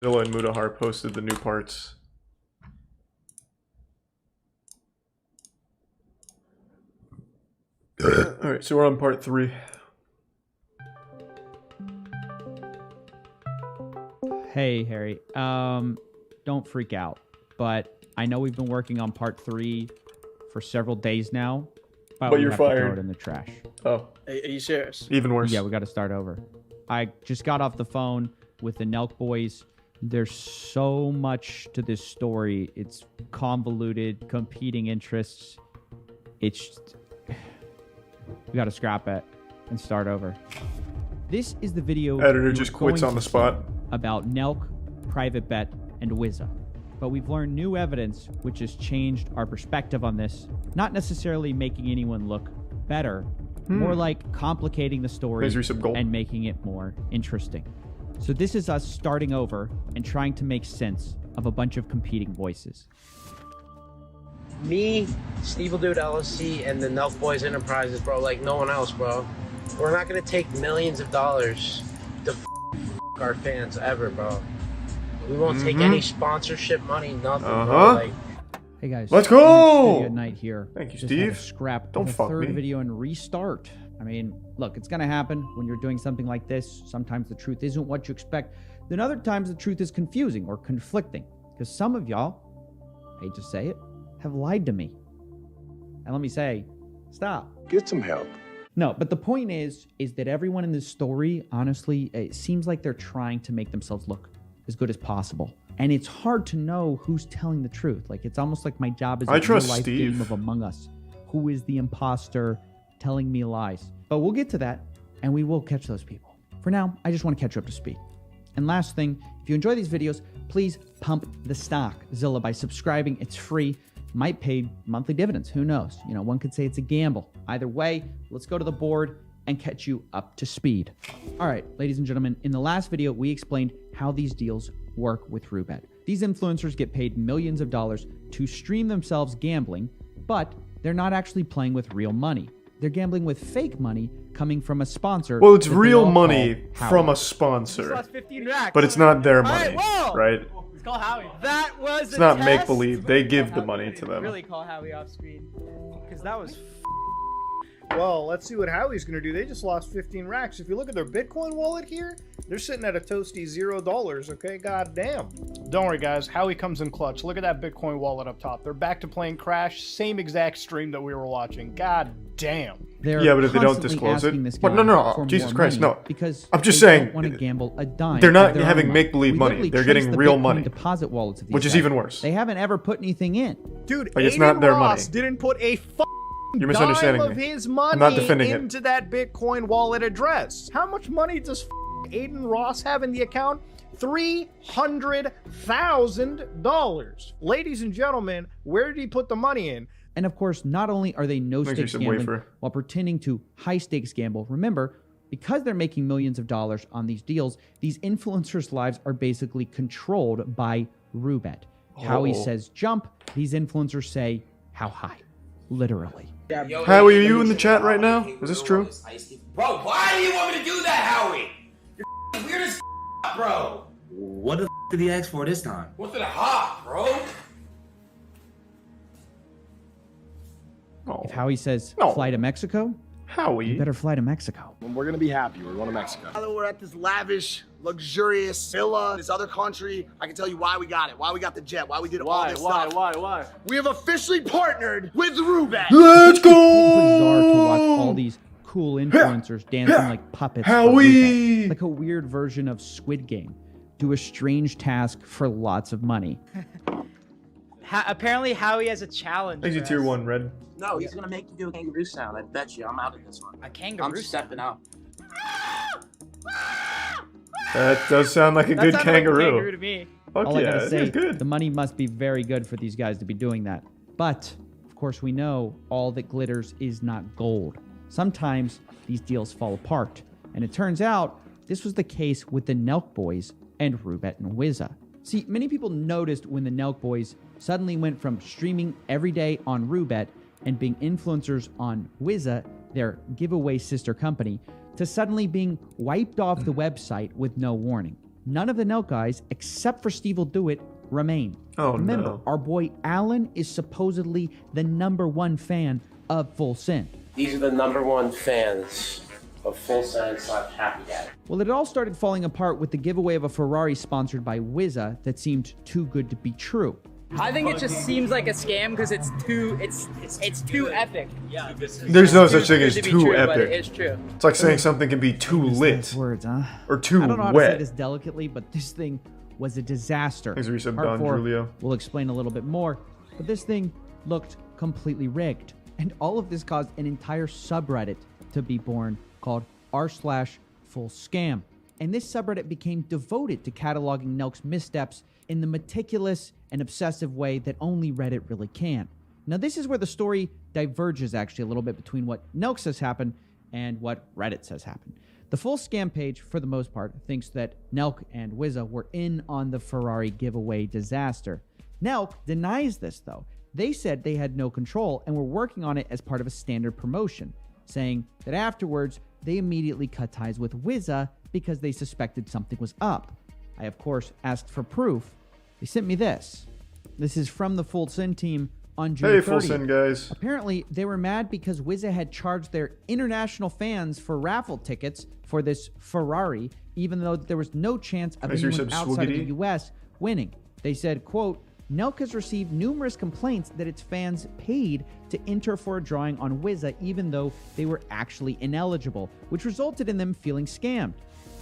Zilla and Mudahar posted the new parts. Alright, so we're on part 3. Hey, Harry. Don't freak out. But I know we've been working on part 3 for several days now. But you're we have to throw fired. it in the trash. Oh. Are you serious? Even worse. Yeah, we got to start over. I just got off the phone with the NELK boys. There's so much to this story. It's convoluted, competing interests. It's just... we got to scrap it and start over. This is the video... Editor just quits on the spot. ...about NELK, Private Bet, and Wizza. But we've learned new evidence which has changed our perspective on this, not necessarily making anyone look better, more like complicating the story and making it more interesting. So this is us starting over and trying to make sense of a bunch of competing voices. Me, Steve Dude LLC, and the NELK Boys Enterprises, bro, like no one else, bro. We're not gonna take millions of dollars to our fans ever, bro. We won't take any sponsorship money, nothing, bro. Like, hey guys, let's go! Video night here. Thank you, Just Steve. had to scrap Don't the fuck third me. video and restart. I mean, look, it's gonna happen when you're doing something like this. Sometimes the truth isn't what you expect. Then other times the truth is confusing or conflicting. Because some of y'all, I hate to say it, have lied to me. And let me say, stop. Get some help. No, but the point is that everyone in this story, honestly, it seems like they're trying to make themselves look as good as possible. And it's hard to know who's telling the truth. Like, it's almost like my job is a real-life game of Among Us. Who is the imposter telling me lies? But we'll get to that, and we will catch those people. For now, I just want to catch you up to speed. And last thing, if you enjoy these videos, please pump the stock, Zilla, by subscribing. It's free. Might pay monthly dividends. Who knows? You know, one could say it's a gamble. Either way, let's go to the board and catch you up to speed. All right, ladies and gentlemen, in the last video, we explained how these deals work with Roobet. These influencers get paid millions of dollars to stream themselves gambling, but they're not actually playing with real money. They're gambling with fake money coming from a sponsor. Well, it's real money from a sponsor, but it's not their money, right? Let's call Howie. That was It's not make-believe. They give the money to them. Really call Howie off screen. Because that was Well, let's see what Howie's going to do. They just lost 15 racks. If you look at their Bitcoin wallet here, they're sitting at a toasty $0, okay? God damn. Don't worry, guys. Howie comes in clutch. Look at that Bitcoin wallet up top. They're back to playing Crash. Same exact stream that we were watching. God damn. Yeah, but if they don't disclose it... But no, Jesus Christ, no. Because I'm just saying... want to gamble a dime. They're not having make-believe money. They're getting real money. Deposit wallets of these which is guys. even worse. They haven't ever put anything in. Dude, like, it's not their money. Didn't put a You're misunderstanding dime of me. his money I'm not defending into that Bitcoin wallet address. How much money does Aiden Ross have in the account? $300,000. Ladies and gentlemen, where did he put the money in? And of course, not only are they no-stakes gambling while pretending to high-stakes gamble, remember, because they're making millions of dollars on these deals, these influencers' lives are basically controlled by Roobet. Howie says jump, these influencers say how high. Literally. Howie, are you in the chat right now? Is this true? Bro, why do you want me to do that, Howie? You're weird as bro. What the did he ask for this time? What's in a hot, bro? If Howie says fly to Mexico, Howie, you better fly to Mexico. We're gonna be happy. We're going to Mexico. Now that we're at this lavish, luxurious villa, this other country, I can tell you why we got it, why we got the jet, why we did all this stuff. Why? We have officially partnered with Roobet. Let's go! It's bizarre to watch all these cool influencers dancing like puppets. Howie! Like a weird version of Squid Game. Do a strange task for lots of money. apparently Howie has a challenge. Thank you, Tier 1, Red. No, he's gonna make you do a kangaroo sound. I bet you. I'm out of this one. A kangaroo I'm stepping out. That does sound like a good kangaroo. Like a kangaroo to me. Fuck All I yeah, gotta say, it's good. the money must be very good for these guys to be doing that. But, of course, we know all that glitters is not gold. Sometimes these deals fall apart. And it turns out this was the case with the NELK boys and Roobet and Wizza. See, many people noticed when the NELK boys suddenly went from streaming every day on Roobet and being influencers on Wizza, their giveaway sister company, to suddenly being wiped off the website with no warning. none of the NELK guys, except for Steve Will Do It, remain. Oh, Remember, no. our boy Alan is supposedly the #1 fan of Full Send. These are the #1 fans of Full Send / Happy Dad. Well, it all started falling apart with the giveaway of a Ferrari sponsored by Wizza that seemed too good to be true. I think it just seems like a scam because it's too epic. Yeah. There's no such thing as to be too true, but epic. it is true. It's like saying something can be too lit Words, huh? or too I don't know how to say wet. this delicately, but this thing was a disaster. Thanks for your sub, Part Don 4 Julio. We'll explain a little bit more, but this thing looked completely rigged. And all of this caused an entire subreddit to be born called r/fullscam. And this subreddit became devoted to cataloging NELK's missteps in the meticulous and obsessive way that only Reddit really can. Now, this is where the story diverges actually a little bit between what NELK says happened and what Reddit says happened. The full scam page, for the most part, thinks that NELK and Wizza were in on the Ferrari giveaway disaster. NELK denies this, though. They said they had no control and were working on it as part of a standard promotion, saying that afterwards, they immediately cut ties with Wizza because they suspected something was up. I, of course, asked for proof. They sent me this. This is from the Full Send team on June 30th. Hey, Full Send guys. Apparently, they were mad because Wizza had charged their international fans for raffle tickets for this Ferrari, even though there was no chance of Thanks for your anyone sub, outside of the Swoogity. U.S. winning. They said, quote, NELK has received numerous complaints that its fans paid to enter for a drawing on Wizza even though they were actually ineligible, which resulted in them feeling scammed.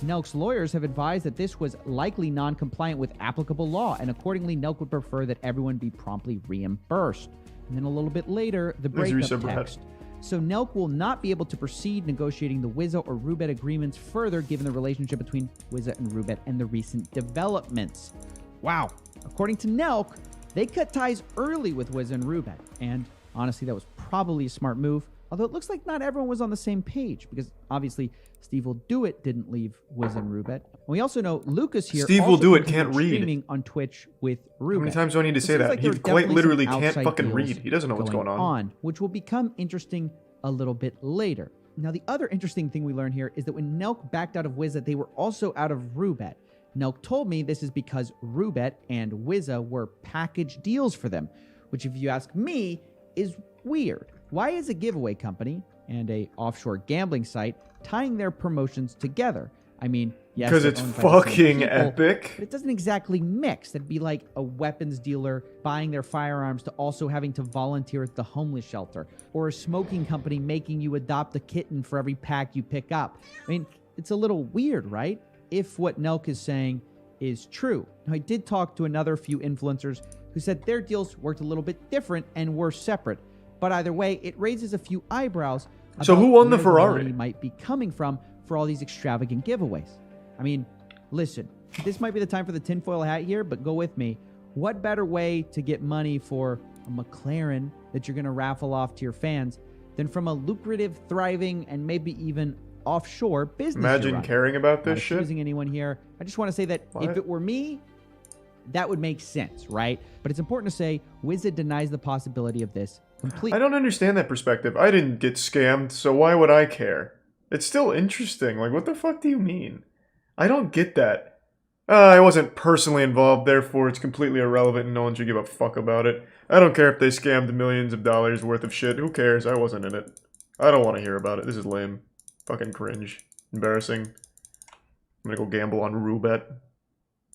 NELK's lawyers have advised that this was likely non-compliant with applicable law, and accordingly, NELK would prefer that everyone be promptly reimbursed. And then a little bit later, the breakup text. So NELK will not be able to proceed negotiating the Wizza or Rubet agreements further given the relationship between Wizza and Rubet and the recent developments. Wow. According to NELK, they cut ties early with Wizza and Rubet, and honestly, that was probably a smart move. Although it looks like not everyone was on the same page, because obviously Steve Will Do It didn't leave Wizza and Rubet. And we also know Lucas here. Steve Will Do It can't read. Streaming on Twitch with Rubet. How many times do I need to say that? Like He there are quite definitely literally some can't outside fucking deals read. He doesn't know what's going on. Which will become interesting a little bit later. Now, the other interesting thing we learn here is that when NELK backed out of Wizza, they were also out of Rubet. NELK told me this is because Rubet and Wizza were package deals for them, which if you ask me, is weird. Why is a giveaway company and a offshore gambling site tying their promotions together? I mean, yes, because it's fucking epic. But it doesn't exactly mix. That'd be like a weapons dealer buying their firearms to also having to volunteer at the homeless shelter, or a smoking company making you adopt a kitten for every pack you pick up. I mean, it's a little weird, right? If what NELK is saying is true. Now, I did talk to another few influencers who said their deals worked a little bit different and were separate. But either way, it raises a few eyebrows. So who won the where Ferrari? money might be coming from for all these extravagant giveaways. I mean, listen, this might be the time for the tinfoil hat here, but go with me. What better way to get money for a McLaren that you're going to raffle off to your fans than from a lucrative, thriving, and maybe even offshore business? Imagine caring about this shit. Not accusing anyone here. I just want to say that if it were me, that would make sense, right? But it's important to say Wizza denies the possibility of this completely. I don't understand that perspective. I didn't get scammed, so why would I care? It's still interesting. Like, what the fuck do you mean? I don't get that. I wasn't personally involved, therefore it's completely irrelevant and no one should give a fuck about it. I don't care if they scammed millions of dollars worth of shit. Who cares? I wasn't in it. I don't want to hear about it. This is lame. Fucking cringe. Embarrassing. I'm gonna go gamble on Rubet.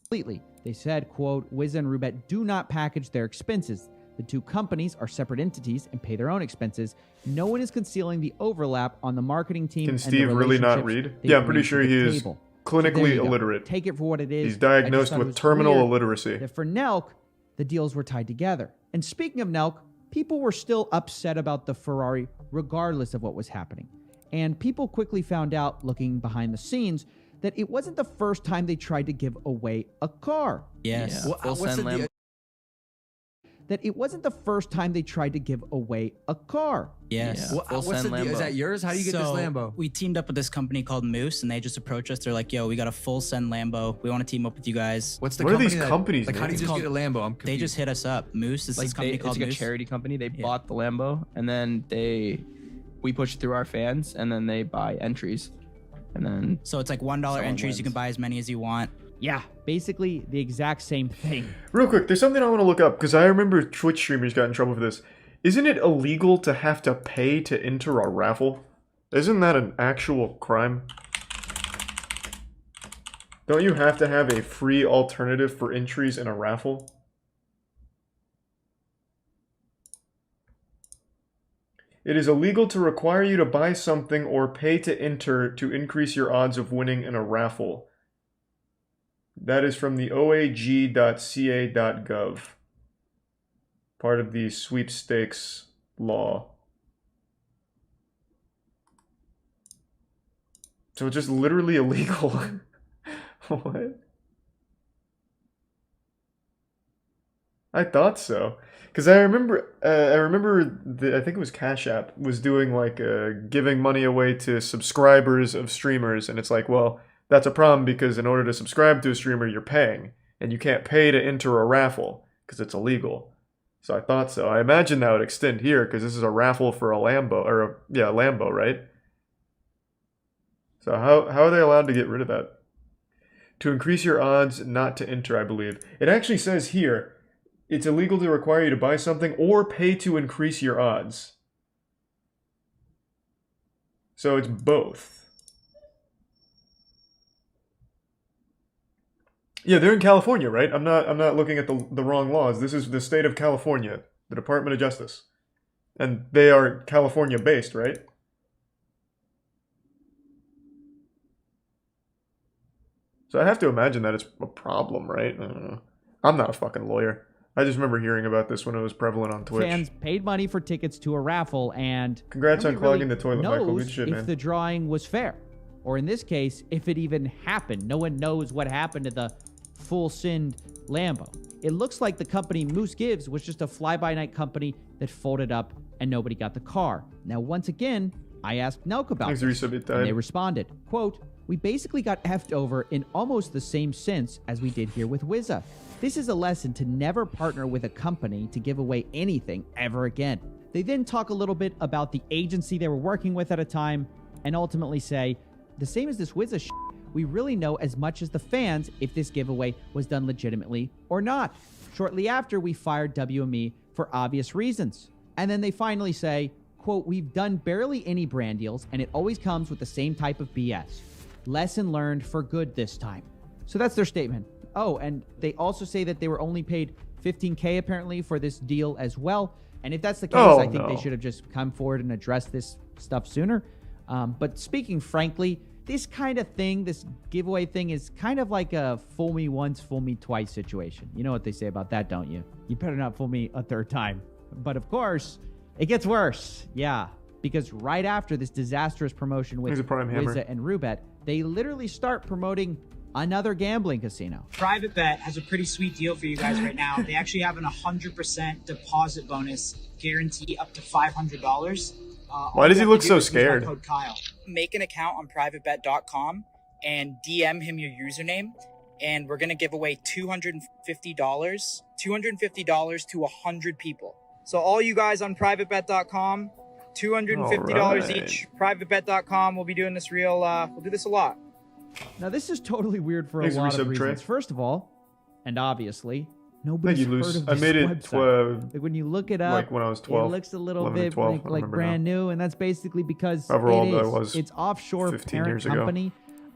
Completely. They said, quote, Wizza and Rubet do not package their expenses. The two companies are separate entities and pay their own expenses. No one is concealing the overlap on the marketing team. Can and Steve the really not relationships read? they Yeah, I'm pretty bring to sure the he is table. clinically So illiterate. Take it for what it is. He's diagnosed with terminal illiteracy. That for NELK, the deals were tied together. And speaking of NELK, people were still upset about the Ferrari regardless of what was happening. And people quickly found out, looking behind the scenes, that it wasn't the first time they tried to give away a car. Yes. That it wasn't the first time they tried to give away a car. Yes. What's the deal? Is that yours? How do you get this Lambo? We teamed up with this company called Moose, and they just approached us. They're like, yo, we got a full send Lambo. We want to team up with you guys. What's the What are company these companies? Like, how do you just get a Lambo? I'm confused. They just hit us up. Moose is this company called It's like Moose. a charity company. They bought the Lambo, and then we push it through our fans, and then they buy entries. And then so it's like $1 entries. You can buy as many as you want. Yeah, basically the exact same thing. Real quick, there's something I want to look up, because I remember Twitch streamers got in trouble for this. Isn't it illegal to have to pay to enter a raffle? Isn't that an actual crime? Don't you have to have a free alternative for entries in a raffle? It is illegal to require you to buy something or pay to enter to increase your odds of winning in a raffle. That is from the oag.ca.gov. Part of the sweepstakes law. So it's just literally illegal. What? I thought so. Because I remember I think it was Cash App was doing like giving money away to subscribers of streamers, and it's like, well, that's a problem because in order to subscribe to a streamer, you're paying, and you can't pay to enter a raffle because it's illegal. So I thought so. I imagine that would extend here because this is a raffle for a Lambo, or yeah, a Lambo, right? So how are they allowed to get rid of that? To increase your odds not to enter, I believe. It actually says here, it's illegal to require you to buy something or pay to increase your odds. So it's both. Yeah, they're in California, right? I'm not looking at the wrong laws. This is the state of California, the Department of Justice. And they are California based, right? So I have to imagine that it's a problem, right? I don't know. I'm not a fucking lawyer. I just remember hearing about this when it was prevalent on Twitch. Fans paid money for tickets to a raffle, and congrats on clogging the toilet, knows Michael. Good shit, man. if the drawing was fair, or in this case, if it even happened. No one knows what happened to the full-sinned Lambo. It looks like the company Moose Gives was just a fly-by-night company that folded up and nobody got the car. Now, once again, I asked NELK about this, and they responded, quote, "We basically got effed over in almost the same sense as we did here with Wizza. This is a lesson to never partner with a company to give away anything ever again." They then talk a little bit about the agency they were working with at a time and ultimately say, "The same as this Wizza shit, we really know as much as the fans if this giveaway was done legitimately or not. Shortly after, we fired WME for obvious reasons." And then they finally say, quote, "We've done barely any brand deals and it always comes with the same type of BS. Lesson learned for good this time." So that's their statement. Oh, and they also say that they were only paid $15K apparently for this deal as well. And if that's the case, I think they should have just come forward and addressed this stuff sooner. But speaking frankly, this kind of thing, this giveaway thing, is kind of like a fool me once, fool me twice situation. You know what they say about that, don't you? You better not fool me a third time. But of course, it gets worse. Yeah, because right after this disastrous promotion with Wizza and Rubet, they literally start promoting another gambling casino. Private Bet has a pretty sweet deal for you guys right now. They actually have an 100% deposit bonus guarantee up to $500. Why does he look so scared? Code Kyle. Make an account on privatebet.com and DM him your username, and we're gonna give away $250 to 100 people. So all you guys on privatebet.com, $250 each. Privatebet.com. We'll be doing this we'll do this a lot. Now, this is totally weird for a lot of reasons. First of all, and obviously, nobody's heard of this I made it website. Like when you look it up, like when I was 12. It looks a little 11 bit 12, like brand new, and that's basically because it's offshore parent company.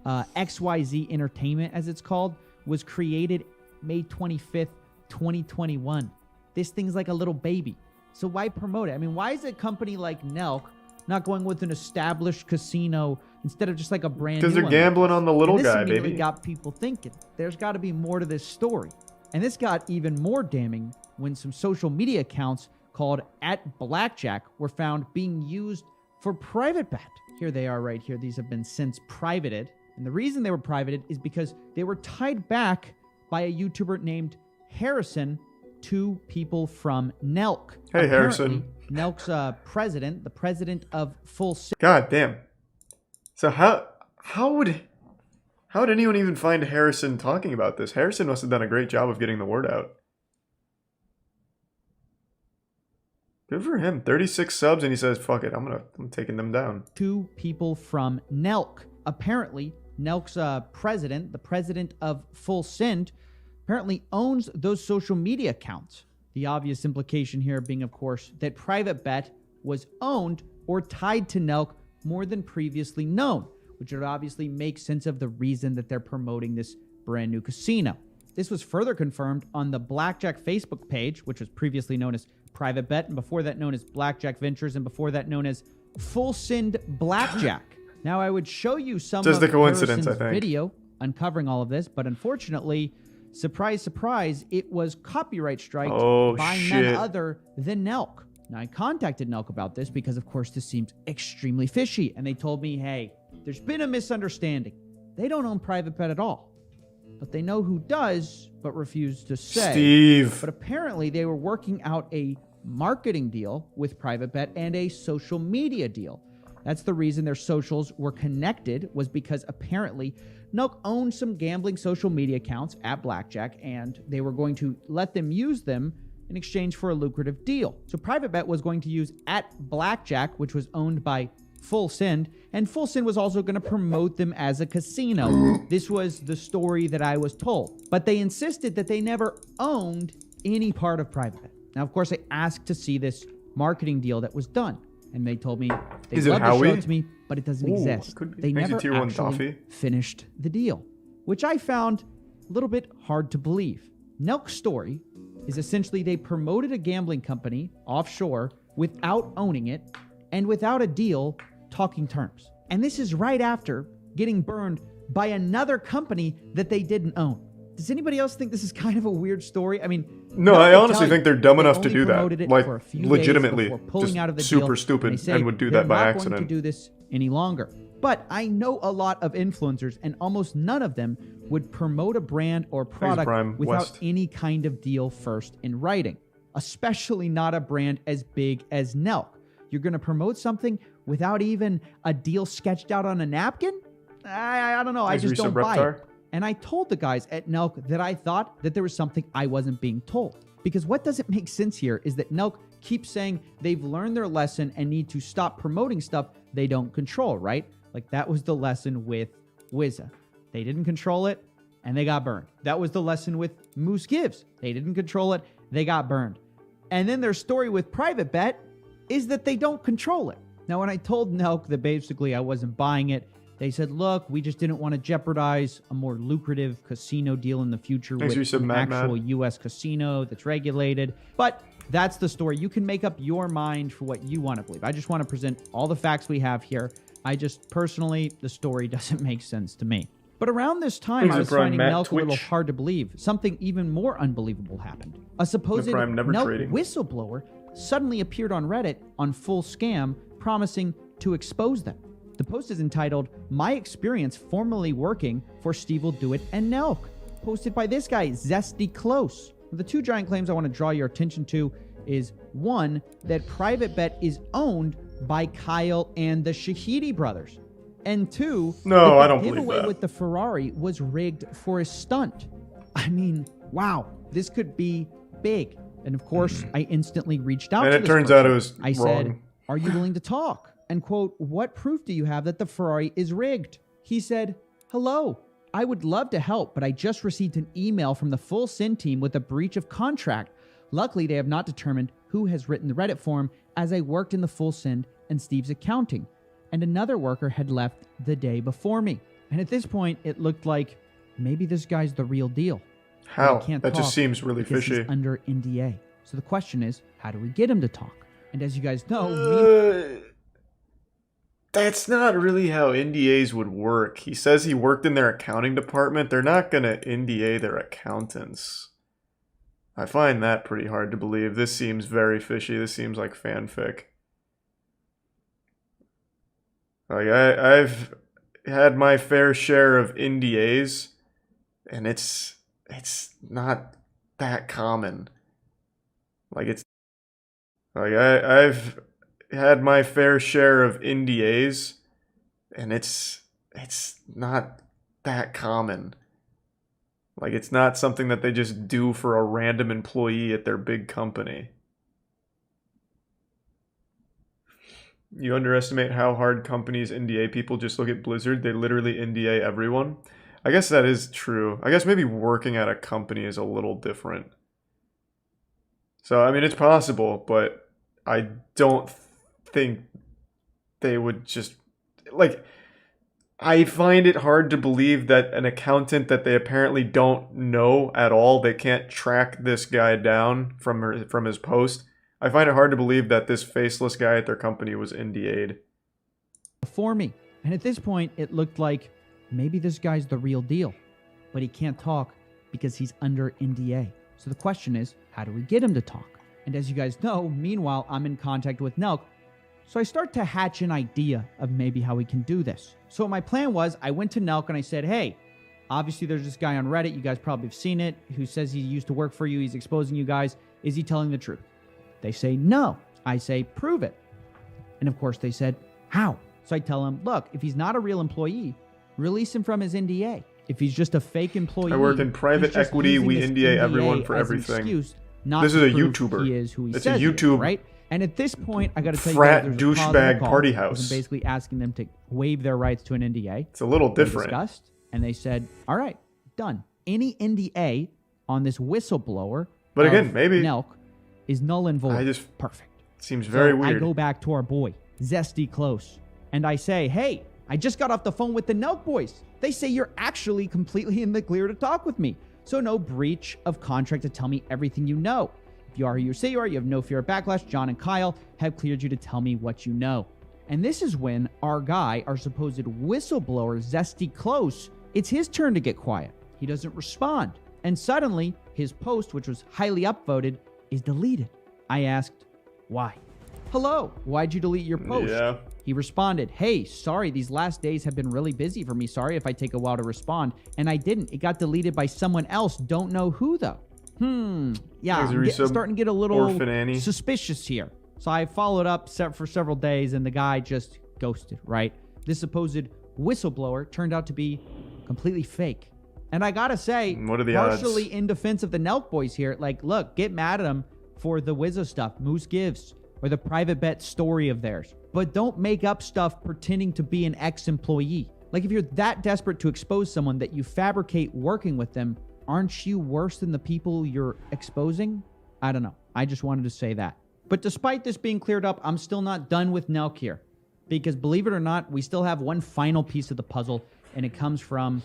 XYZ Entertainment, as it's called, was created May 25th, 2021. This thing's like a little baby. So why promote it? I mean, why is a company like NELK not going with an established casino instead of just like a brand new one? Because they're gambling on the little guy, baby. This immediately got people thinking, there's got to be more to this story. And this got even more damning when some social media accounts called @Blackjack were found being used for private bet. Here they are right here. These have been since privated. And the reason they were privated is because they were tied back by a YouTuber named Harrison to people from NELK. Hey, Harrison. NELK's president, the president of Full... God damn. So how would anyone even find Harrison talking about this? Harrison must have done a great job of getting the word out. Good for him. 36 subs, and he says, fuck it, I'm taking them down. Two people from NELK. Apparently, NELK's president, the president of Full Send, apparently owns those social media accounts. The obvious implication here being, of course, that Private Bet was owned or tied to NELK more than previously known, which would obviously make sense of the reason that they're promoting this brand new casino. This was further confirmed on the Blackjack Facebook page, which was previously known as Private Bet, and before that known as Blackjack Ventures, and before that known as Full Send Blackjack. Now, I would show you some Just of the coincidence, Harrison's I think. video uncovering all of this, but unfortunately, surprise, surprise, it was copyright striked by none other than NELK. Now, I contacted NELK about this because, of course, this seems extremely fishy, and they told me, hey, there's been a misunderstanding. They don't own Private Bet at all, but they know who does, but refuse to say. Steve. But apparently, they were working out a marketing deal with Private Bet and a social media deal. That's the reason their socials were connected, was because apparently NELK owned some gambling social media accounts at Blackjack, and they were going to let them use them in exchange for a lucrative deal. So Private Bet was going to use at Blackjack, which was owned by Full Send, and Full Send was also going to promote them as a casino. This was the story that I was told. But they insisted that they never owned any part of Private Bet. Now, of course, I asked to see this marketing deal that was done, and they told me they'd love to show it to me, but it doesn't exist. They never actually finished the deal, which I found a little bit hard to believe. NELK's story is essentially they promoted a gambling company offshore without owning it and without a deal talking terms. And this is right after getting burned by another company that they didn't own. Does anybody else think this is kind of a weird story? I mean, no, I honestly think they're dumb enough to do that. Like, legitimately, pulling out of the super deal, stupid, and would do that by accident. They're not going to do this any longer. But I know a lot of influencers, and almost none of them would promote a brand or product without any kind of deal first in writing, especially not a brand as big as NELK. You're going to promote something without even a deal sketched out on a napkin? I don't know. I just don't buy it. And I told the guys at NELK that I thought that there was something I wasn't being told. Because what doesn't make sense here is that NELK keeps saying they've learned their lesson and need to stop promoting stuff they don't control, right? Like that was the lesson with Wizza. They didn't control it and they got burned. That was the lesson with Moose Gives. They didn't control it, they got burned. And then their story with Private Bet is that they don't control it. Now, when I told NELK that basically I wasn't buying it, they said, look, we just didn't want to jeopardize a more lucrative casino deal in the future with an actual U.S. casino that's regulated. But that's the story. You can make up your mind for what you want to believe. I just want to present all the facts we have here. I just, personally, the story doesn't make sense to me. But around this time, I was finding NELK a little hard to believe. Something even more unbelievable happened. A supposed NELK whistleblower suddenly appeared on Reddit on Full Scam, promising to expose them. The post is entitled, My Experience Formerly Working for Steve Will Do It and NELK, posted by this guy, Zesty Close. The two giant claims I want to draw your attention to is, one, that Private Bet is owned by Kyle and the Shahidi brothers. And two, no, I don't believe that. The giveaway with the Ferrari was rigged for a stunt. I mean, wow, this could be big. And of course, I instantly reached out to this person. And it turns out it was I said, are you willing to talk? And quote, what proof do you have that the Ferrari is rigged? He said, hello, I would love to help, but I just received an email from the Full Send team with a breach of contract. Luckily, they have not determined who has written the Reddit forum, as I worked in the Full Send and Steve's accounting, and another worker had left the day before me. And at this point, it looked like maybe this guy's the real deal. How? That just seems really fishy. He's under NDA. So the question is, how do we get him to talk? And as you guys know, that's not really how NDAs would work. He says he worked in their accounting department. They're not going to NDA their accountants. I find that pretty hard to believe. This seems very fishy. This seems like fanfic. Like, I've had my fair share of NDAs, and it's not that common. Like, I've had my fair share of NDAs, and it's not that common. Like, it's not something that they just do for a random employee at their big company. You underestimate how hard companies NDA people. Just look at Blizzard. They literally NDA everyone. I guess that is true. I guess maybe working at a company is a little different. So, I mean, it's possible, but I don't think they would just... Like, I find it hard to believe that an accountant that they apparently don't know at all, they can't track this guy down from his post. I find it hard to believe that this faceless guy at their company was NDA'd. Before me. And at this point, it looked like maybe this guy's the real deal. But he can't talk because he's under NDA. So the question is, how do we get him to talk? And as you guys know, meanwhile, I'm in contact with NELK. So I start to hatch an idea of maybe how we can do this. So my plan was, I went to NELK and I said, hey, obviously there's this guy on Reddit, you guys probably have seen it, who says he used to work for you, he's exposing you guys. Is he telling the truth? They say no. I say, prove it. And of course they said, how? So I tell him, look, if he's not a real employee, release him from his NDA. If he's just a fake employee, I work in private equity, we NDA everyone for everything. This is a YouTuber. He is who he it's says a YouTube, is, right? And at this point, I got to tell you, frat there's douchebag party I house. was basically asking them to waive their rights to an NDA. It's a little We different. discussed, and they said, all right, done. Any NDA on this whistleblower, But again, maybe NELK, is null and void. I just perfect. Seems very So weird. I go back to our boy, Zesty Close, and I say, hey, I just got off the phone with the NELK boys. They say you're actually completely in the clear to talk with me. So no breach of contract to tell me everything you know. If you are who you say you are, you have no fear of backlash. John and Kyle have cleared you to tell me what you know. And this is when our guy, our supposed whistleblower, Zesty Close, it's his turn to get quiet. He doesn't respond. And suddenly, his post, which was highly upvoted, is deleted. I asked, why? Hello, why'd you delete your post? Yeah. He responded, hey, sorry, these last days have been really busy for me. Sorry if I take a while to respond. And I didn't. It got deleted by someone else. Don't know who, though. Yeah, I'm starting to get a little suspicious here. So I followed up for several days, and the guy just ghosted, right? This supposed whistleblower turned out to be completely fake. And I gotta say, what are the partially odds? in defense of the NELK boys here, like, look, get mad at him for the Wizzo stuff, Moose Gives, or the private bet story of theirs. But don't make up stuff pretending to be an ex-employee. Like, if you're that desperate to expose someone that you fabricate working with them, aren't you worse than the people you're exposing? I don't know. I just wanted to say that. But despite this being cleared up, I'm still not done with NELK here. Because believe it or not, we still have one final piece of the puzzle, and it comes from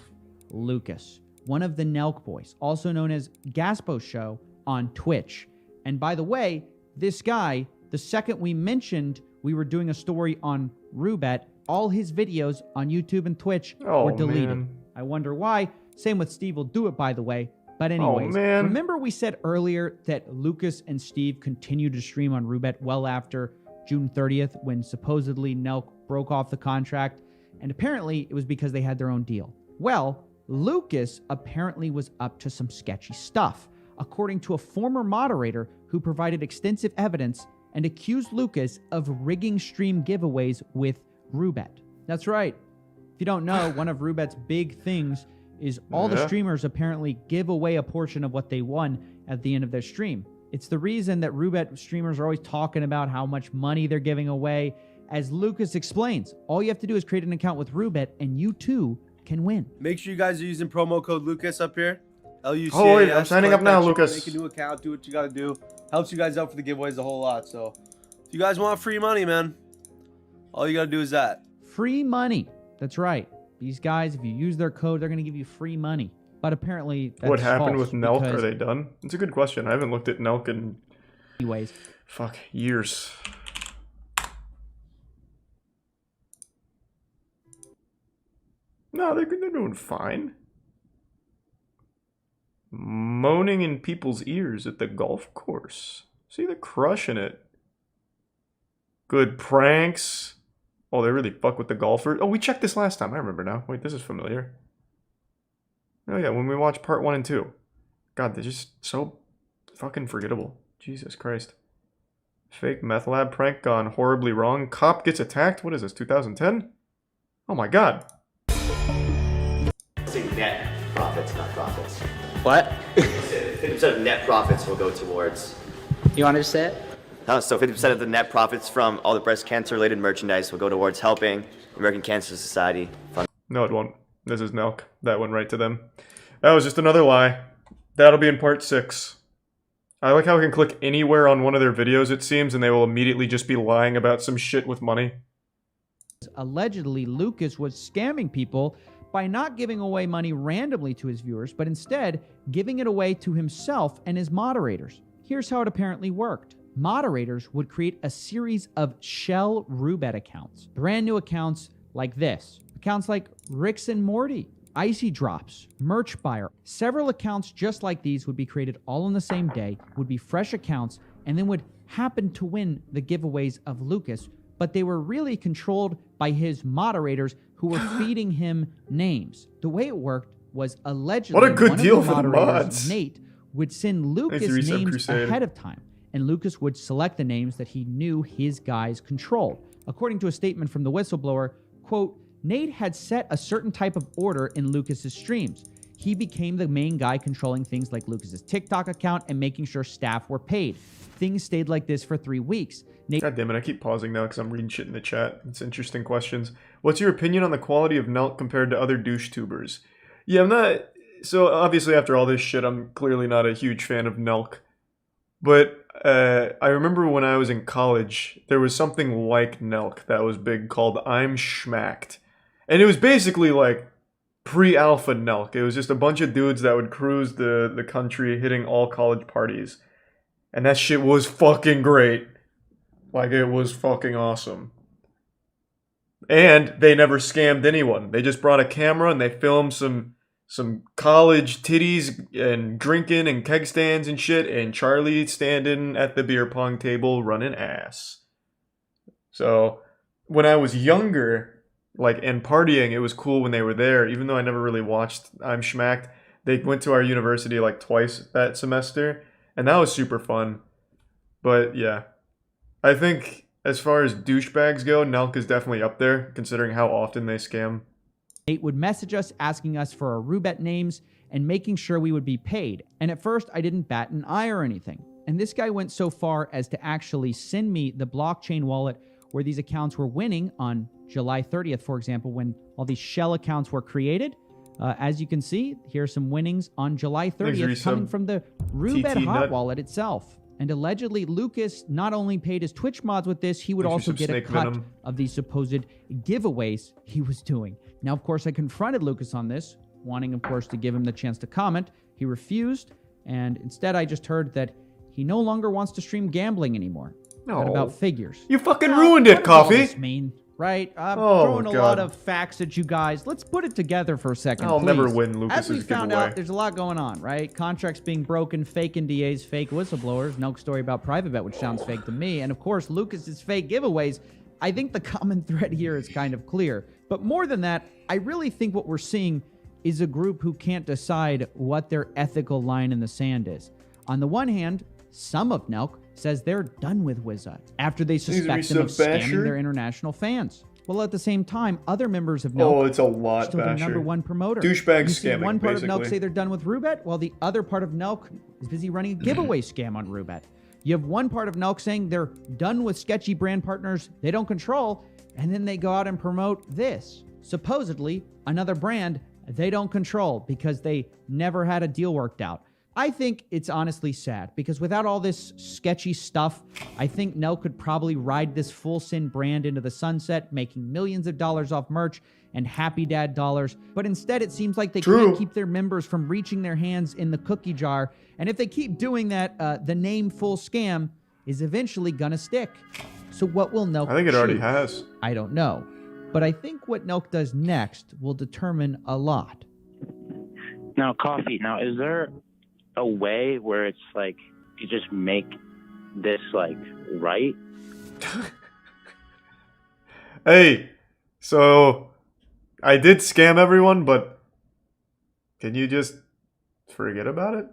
Lucas, one of the NELK boys, also known as Gaspo Show on Twitch. And by the way, this guy, the second we mentioned we were doing a story on Rubet, all his videos on YouTube and Twitch were deleted. Man. I wonder why. Same with Steve will do it, by the way. But anyways, remember we said earlier that Lucas and Steve continued to stream on Rubet well after June 30th when supposedly NELK broke off the contract, and apparently it was because they had their own deal. Well, Lucas apparently was up to some sketchy stuff, according to a former moderator who provided extensive evidence and accused Lucas of rigging stream giveaways with Rubet. That's right. If you don't know, one of Rubet's big things is all the streamers apparently give away a portion of what they won at the end of their stream. It's the reason that Rubet streamers are always talking about how much money they're giving away. As Lucas explains, all you have to do is create an account with Rubet and you too can win. Make sure you guys are using promo code Lucas up here. LUCAS. Oh, wait, I'm signing up now, Lucas. Make a new account, do what you gotta do. Helps you guys out for the giveaways a whole lot. So if you guys want free money, man, all you gotta do is that. Free money. That's right. These guys, if you use their code, they're going to give you free money. But apparently, that's what happened with NELK? because- Are they done? It's a good question. I haven't looked at NELK in anyways. Years. No, they're doing fine. Moaning in people's ears at the golf course. See, they're crushing it. Good pranks. Oh, they really fuck with the golfers. Oh, we checked this last time. I remember now. Wait, this is familiar. Oh yeah, when we watched part 1 and 2. God, they're just so fucking forgettable. Jesus Christ. Fake meth lab prank gone horribly wrong. Cop gets attacked. What is this, 2010? Oh my god. Say net profits, not profits. What? 50% of net profits will go towards... You want to say it? So 50% of the net profits from all the breast cancer-related merchandise will go towards helping the American Cancer Society fund. No, it won't. This is NELK. That went right to them. That was just another lie. That'll be in part 6. I like how I can click anywhere on one of their videos, it seems, and they will immediately just be lying about some shit with money. Allegedly, Lucas was scamming people by not giving away money randomly to his viewers, but instead giving it away to himself and his moderators. Here's how it apparently worked. Moderators would create a series of shell Roobet accounts, brand new accounts like this. Accounts like Ricks and Morty, Icy Drops, Merch Buyer. Several accounts just like these would be created all on the same day, would be fresh accounts, and then would happen to win the giveaways of Lucas, but they were really controlled by his moderators who were feeding him names. The way it worked was allegedly what a good deal of the for the moderators, mods. Nate, would send Lucas names Crusade. ahead of time, and Lucas would select the names that he knew his guys controlled. According to a statement from the whistleblower, quote, Nate had set a certain type of order in Lucas's streams. He became the main guy controlling things like Lucas's TikTok account and making sure staff were paid. Things stayed like this for 3 weeks. Nate God damn it, I keep pausing now because I'm reading shit in the chat. It's interesting questions. What's your opinion on the quality of NELK compared to other douche tubers? Yeah, I'm not... So, obviously, after all this shit, I'm clearly not a huge fan of NELK. But I remember when I was in college, there was something like NELK that was big called I'm Schmacked. And it was basically like pre-alpha NELK. It was just a bunch of dudes that would cruise the country hitting all college parties. And that shit was fucking great. Like, it was fucking awesome. And they never scammed anyone. They just brought a camera and they filmed some college titties and drinking and keg stands and shit, and Charlie standing at the beer pong table running ass. So, when I was younger, like, and partying, it was cool when they were there, even though I never really watched I'm Schmacked. They went to our university like twice that semester, and that was super fun. But yeah, I think as far as douchebags go, NELK is definitely up there, considering how often they scam. Nate would message us asking us for our Roobet names and making sure we would be paid. And at first, I didn't bat an eye or anything. And this guy went so far as to actually send me the blockchain wallet where these accounts were winning on July 30th, for example, when all these shell accounts were created. As you can see, here are some winnings on July 30th coming from the Roobet hot wallet itself. And allegedly, Lucas not only paid his Twitch mods with this, he would also get a cut of these supposed giveaways he was doing. Now, of course, I confronted Lucas on this, wanting, of course, to give him the chance to comment. He refused, and instead I just heard that he no longer wants to stream gambling anymore. Not about figures. You fucking ruined it, Coffee! This mean, right? I'm throwing a lot of facts at you guys. Let's put it together for a second, I'll please. never win Lucas's As we found giveaway. out, there's a lot going on, right? Contracts being broken, fake NDAs, fake whistleblowers, NELK story about private bet, which sounds fake to me, and of course, Lucas's fake giveaways. I think the common thread here is kind of clear. But more than that, I really think what we're seeing is a group who can't decide what their ethical line in the sand is. On the one hand, some of NELK says they're done with Wizza after they suspect them of scamming their international fans. Well, at the same time, other members of NELK it's a lot, still their number one promoter. Douchebag you see scamming, one part basically. of NELK say they're done with Roobet, while the other part of NELK is busy running a giveaway scam on Roobet. You have one part of NELK saying they're done with sketchy brand partners they don't control, and then they go out and promote this. Supposedly, another brand they don't control because they never had a deal worked out. I think it's honestly sad because without all this sketchy stuff, I think NELK could probably ride this full sin brand into the sunset, making millions of dollars off merch and happy dad dollars. But instead, it seems like they can't keep their members from reaching their hands in the cookie jar. And if they keep doing that, the name full scam is eventually gonna stick. So what will NELK I think it already choose? has. I don't know. But I think what NELK does next will determine a lot. Now, Coffee, is there a way where it's like you just make this like right? Hey, so I did scam everyone, but can you just forget about it?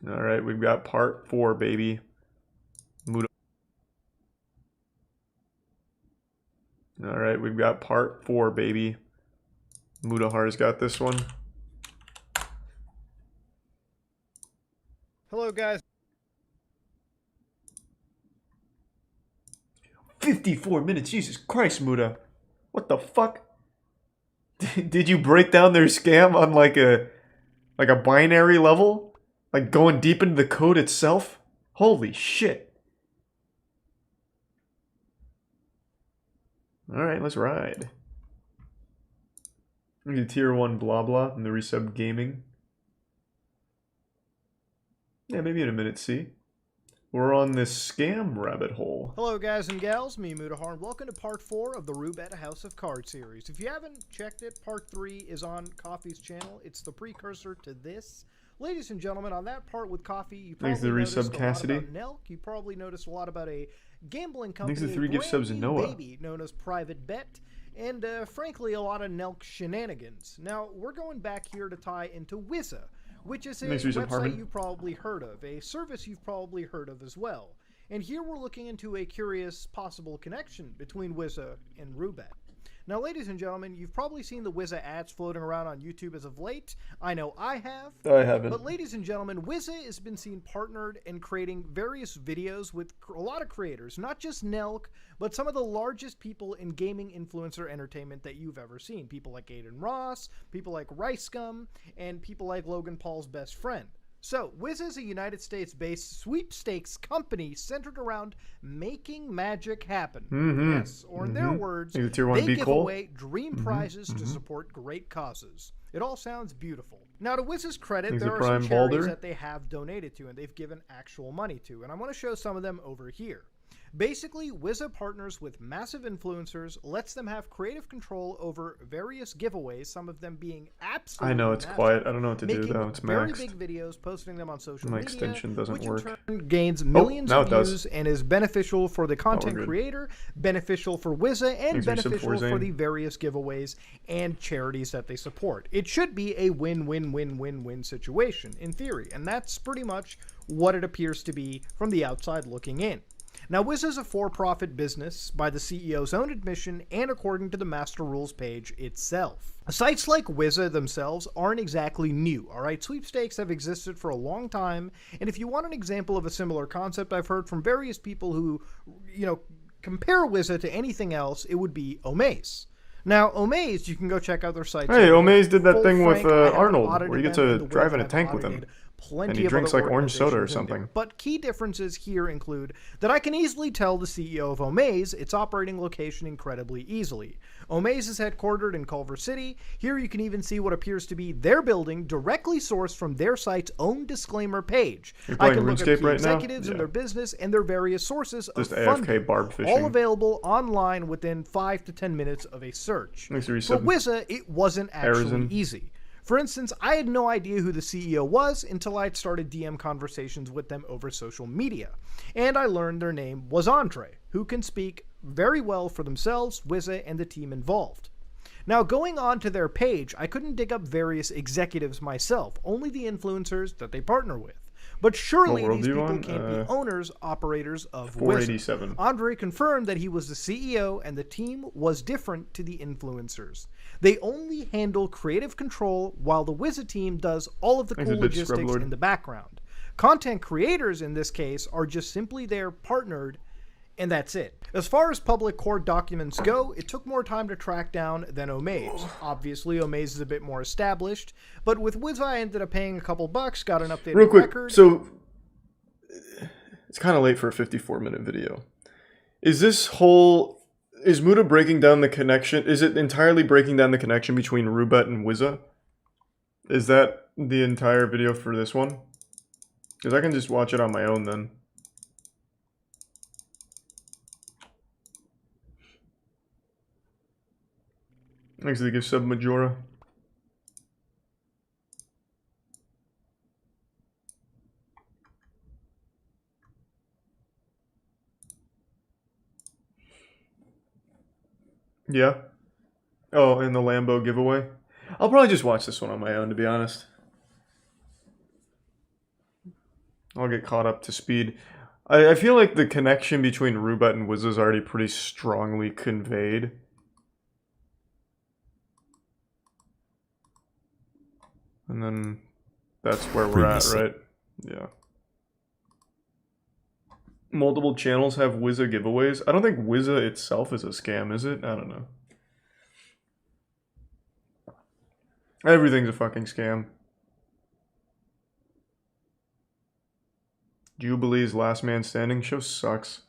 All right, we've got part 4, baby. All right, we've got part 4, baby. Mudahar's got this one. Hello, guys. 54 minutes, Jesus Christ, Muda. What the fuck? Did you break down their scam on like a binary level? Like going deep into the code itself? Holy shit. Alright, let's ride. Maybe tier 1 blah blah and the resub gaming. Yeah, maybe in a minute, see? We're on this scam rabbit hole. Hello, guys and gals. Me, Mudahar, and welcome to part 4 of the Roobet House of Cards series. If you haven't checked it, part 3 is on Coffee's channel. It's the precursor to this. Ladies and gentlemen, on that part with Coffee, you probably noticed a lot about NELK. You probably noticed a lot about a gambling company, Thanks to 3 gift subs in Noah. Baby known as Private Bet, and frankly, a lot of NELK shenanigans. Now, we're going back here to tie into Wizza, which is a website you've probably heard of, a service you've probably heard of as well. And here we're looking into a curious possible connection between Wizza and Roobet. Now, ladies and gentlemen, you've probably seen the Wizza ads floating around on YouTube as of late. I know I have. I haven't. But ladies and gentlemen, Wizza has been seen partnered and creating various videos with a lot of creators, not just NELK, but some of the largest people in gaming influencer entertainment that you've ever seen. People like Aiden Ross, people like Ricegum, and people like Logan Paul's best friend. So, Wizza is a United States-based sweepstakes company centered around making magic happen. Yes, or in their words, they give away dream prizes to support great causes. It all sounds beautiful. Now, to Wizza's credit, there are some charities that they have donated to and they've given actual money to, and I want to show some of them over here. Basically, Wizza partners with massive influencers, lets them have creative control over various giveaways, some of them being absolutely I know it's massive, quiet. I don't know what to do though. It's very maxed. big videos, posting them on social My media, extension doesn't which work. in turn gains millions now of it does. views and is beneficial for the content good. creator, beneficial for Wizza, and Thanks for beneficial for Zane. the various giveaways and charities that they support. It should be a win-win-win-win-win situation, in theory, and that's pretty much what it appears to be from the outside looking in. Now, Wizza is a for-profit business by the CEO's own admission and according to the Master Rules page itself. Sites like Wizza themselves aren't exactly new, alright? Sweepstakes have existed for a long time, and if you want an example of a similar concept, I've heard from various people who, compare Wizza to anything else, it would be Omaze. Now, Omaze, you can go check out their site. Hey, Omaze did that thing with Arnold, where you get to drive in a tank with him. Plenty and he of drinks other like orange soda or organizations in something. there. But key differences here include that I can easily tell the CEO of Omaze its operating location incredibly easily. Omaze is headquartered in Culver City. Here you can even see what appears to be their building directly sourced from their site's own disclaimer page. I can look at key executives and their business and their various sources of funding, AFK barb fishing. all available online within 5 to 10 minutes of a search. For Wizza, it wasn't actually easy. For instance, I had no idea who the CEO was until I had started DM conversations with them over social media. And I learned their name was Andre, who can speak very well for themselves, Wizza, and the team involved. Now, going on to their page, I couldn't dig up various executives myself, only the influencers that they partner with. But surely these people can't be owners, operators of Wizza. Andre confirmed that he was the CEO and the team was different to the influencers. They only handle creative control while the Wizza team does all of the cool logistics in the background. Content creators in this case are just simply there partnered, and that's it. As far as public court documents go, it took more time to track down than Omaze. Obviously, Omaze is a bit more established, but with Wizza I ended up paying a couple bucks, got an updated Real quick, record. so it's kind of late for a 54-minute video. Is Muda breaking down the connection? Is it entirely breaking down the connection between Roobet and Wizza? Is that the entire video for this one? Because I can just watch it on my own then. Thanks to the gift sub Majora. Yeah. Oh, and the Lambo giveaway. I'll probably just watch this one on my own, to be honest. I'll get caught up to speed. I feel like the connection between Roobet and Wizza is already pretty strongly conveyed. And then that's where we're at, right? Yeah. multiple channels have Wizza giveaways. I don't think Wizza itself is a scam, is it? I don't know. Everything's a fucking scam. Jubilee's Last Man Standing show sucks.